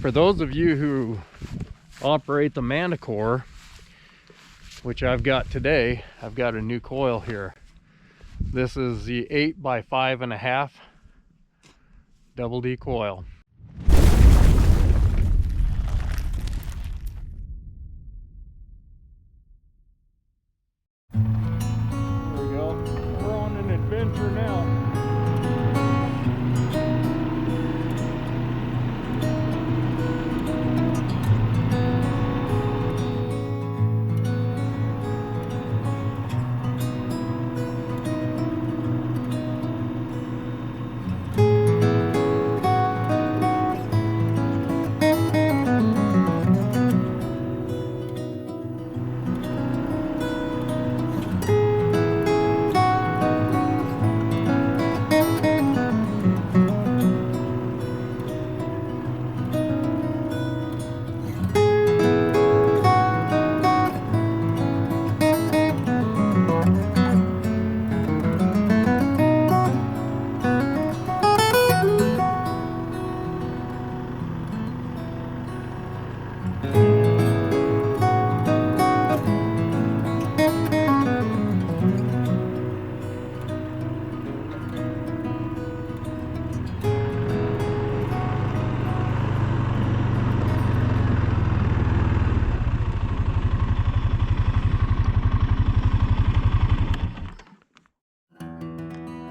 For those of you who operate the Manticore, which I've got today, I've got a new coil here. This is the 8 by 5.5 double D coil. There we go. We're on an adventure now.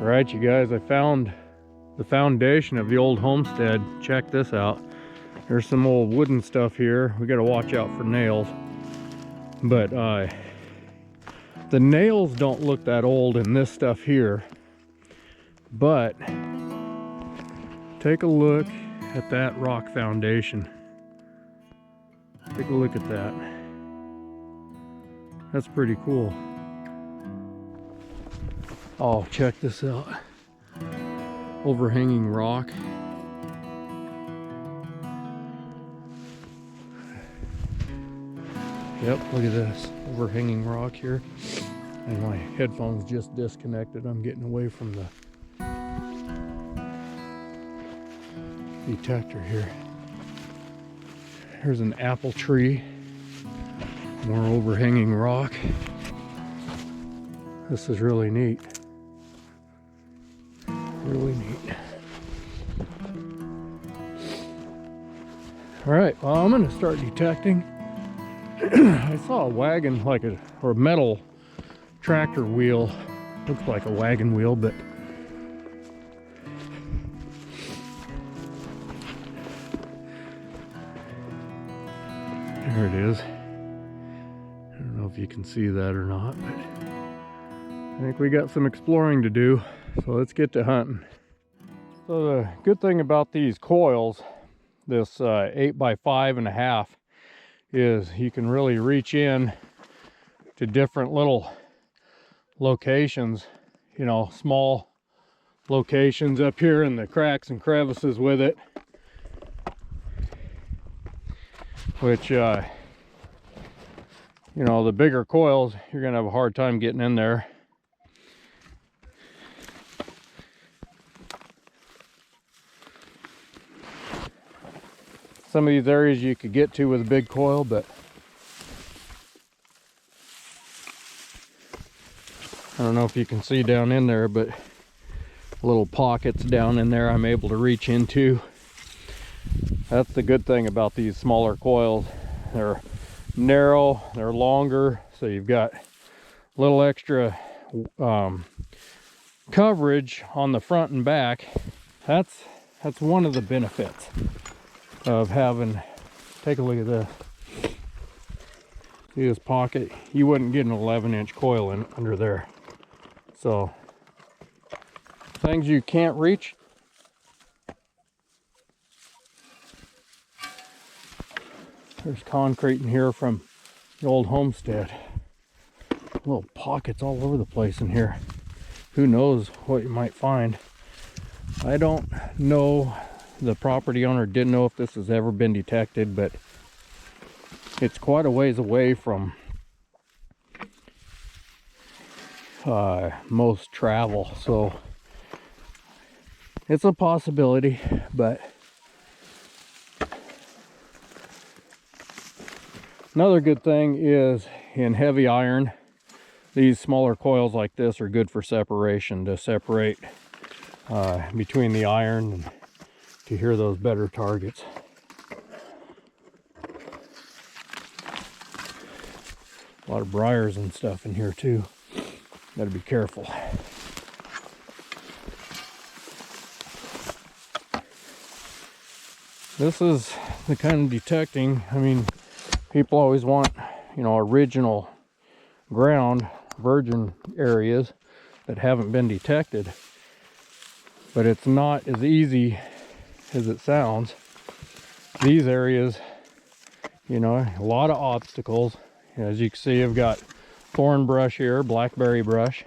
All right, you guys, I found the foundation of the old homestead. Check this out. There's some old wooden stuff here. We got to watch out for nails. But the nails don't look that old in this stuff here. But take a look at that rock foundation. Take a look at that. That's pretty cool. Oh, check this out. Overhanging rock. Yep, look at this. Overhanging rock here. And my headphones just disconnected. I'm getting away from the detector here. Here's an apple tree. More overhanging rock. This is really neat. Really neat. All right, well, I'm going to start detecting. I saw a wagon, or a metal tractor wheel. Looks like a wagon wheel, but there it is. I don't know if you can see that or not, but I think we got some exploring to do. So let's get to hunting. So the good thing about these coils, this 8 by 5.5, is you can really reach in to different little locations, you know, small locations up here in the cracks and crevices with it, which you know, the bigger coils, you're gonna have a hard time getting in there. Some of these areas you could get to with a big coil, but I don't know if you can see down in there, but little pockets down in there I'm able to reach into. That's the good thing about these smaller coils. They're narrow, they're longer, so you've got a little extra coverage on the front and back. That's one of the benefits of having. Take a look at this. See this pocket? You wouldn't get an 11-inch coil in under there. So things you can't reach, there's concrete in here from the old homestead. Little pockets all over the place in here. Who knows what you might find. I don't know, the property owner didn't know if this has ever been detected, but it's quite a ways away from most travel, so it's a possibility. But Another good thing is in heavy iron, these smaller coils like this are good for separation, to separate between the iron and to hear those better targets. A lot of briars and stuff in here too. Got to be careful. This is the kind of detecting, I mean, people always want, you know, original ground, virgin areas that haven't been detected. But it's not as easy as it sounds. These areas, you know, a lot of obstacles. As you can see, I've got thorn brush here, blackberry brush.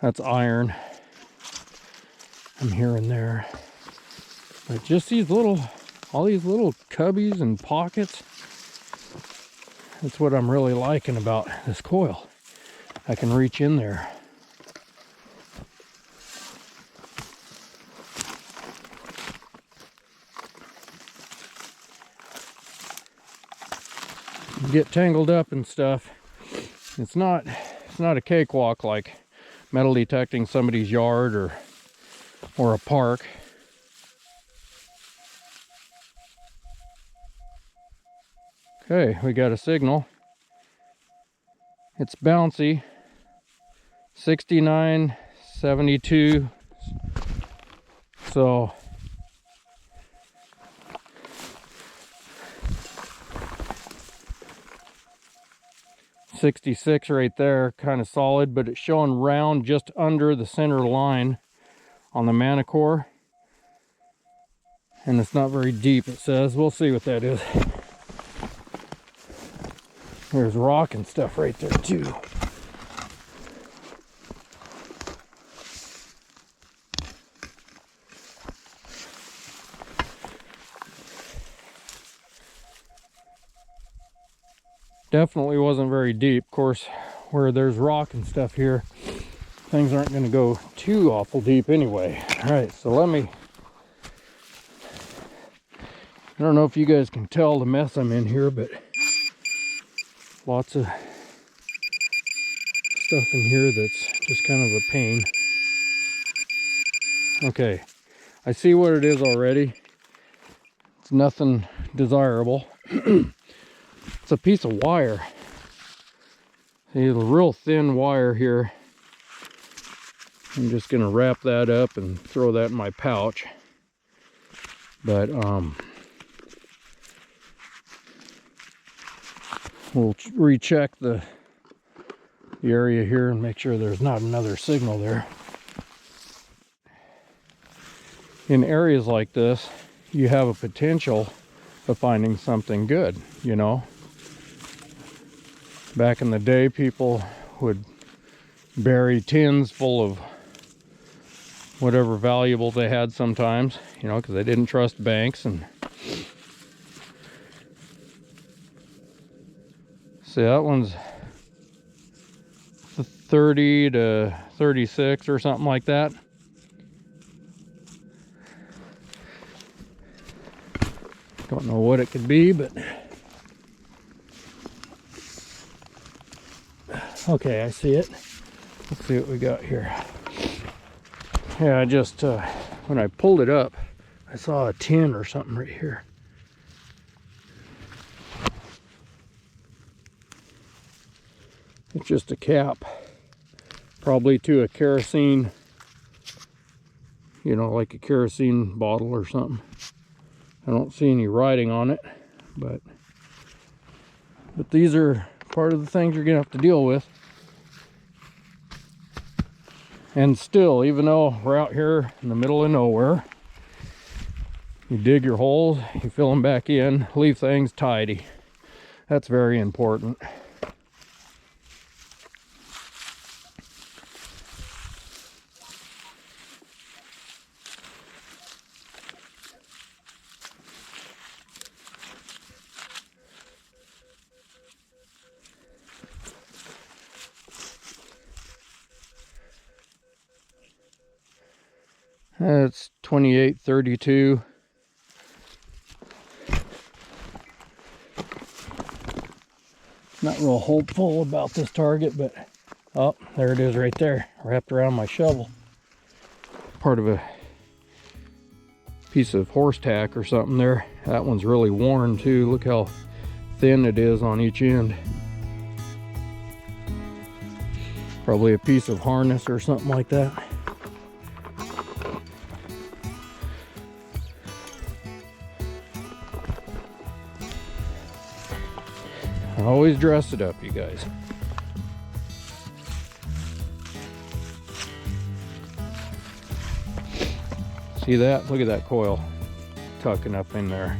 That's iron. I'm hearing there. But just these little, all these little cubbies and pockets, that's what I'm really liking about this coil. I can reach in there. You get tangled up and stuff. It's not a cakewalk like metal detecting somebody's yard or a park. Okay, we got a signal. It's bouncy. 69, 72. So .66 right there, kind of solid, but it's showing round just under the center line on the Manticore. And it's not very deep, it says. We'll see what that is. There's rock and stuff right there too. Definitely wasn't very deep. Of course, where there's rock and stuff here, things aren't going to go too awful deep anyway. All right, so I don't know if you guys can tell the mess I'm in here, but lots of stuff in here that's just kind of a pain. Okay, I see what it is already. It's nothing desirable. It's a piece of wire. See, a real thin wire here. I'm just gonna wrap that up and throw that in my pouch. But we'll recheck the area here and make sure there's not another signal there. In areas like this, you have a potential of finding something good, you know. Back in the day, people would bury tins full of whatever valuable they had sometimes, you know, because they didn't trust banks. And see, that one's 30 to 36 or something like that. Don't know what it could be, but okay, I see it. Let's see what we got here. Yeah, I just when I pulled it up, I saw a tin or something right here. It's just a cap, probably to a kerosene, you know, like a kerosene bottle or something. I don't see any writing on it, but these are part of the things you're gonna have to deal with. And still, even though we're out here in the middle of nowhere, you dig your holes, you fill them back in, leave things tidy. That's very important. That's 2832. Not real hopeful about this target, but oh, there it is right there, wrapped around my shovel. Part of a piece of horse tack or something there. That one's really worn too. Look how thin it is on each end. Probably a piece of harness or something like that. I always dress it up, you guys. See that? Look at that coil tucking up in there.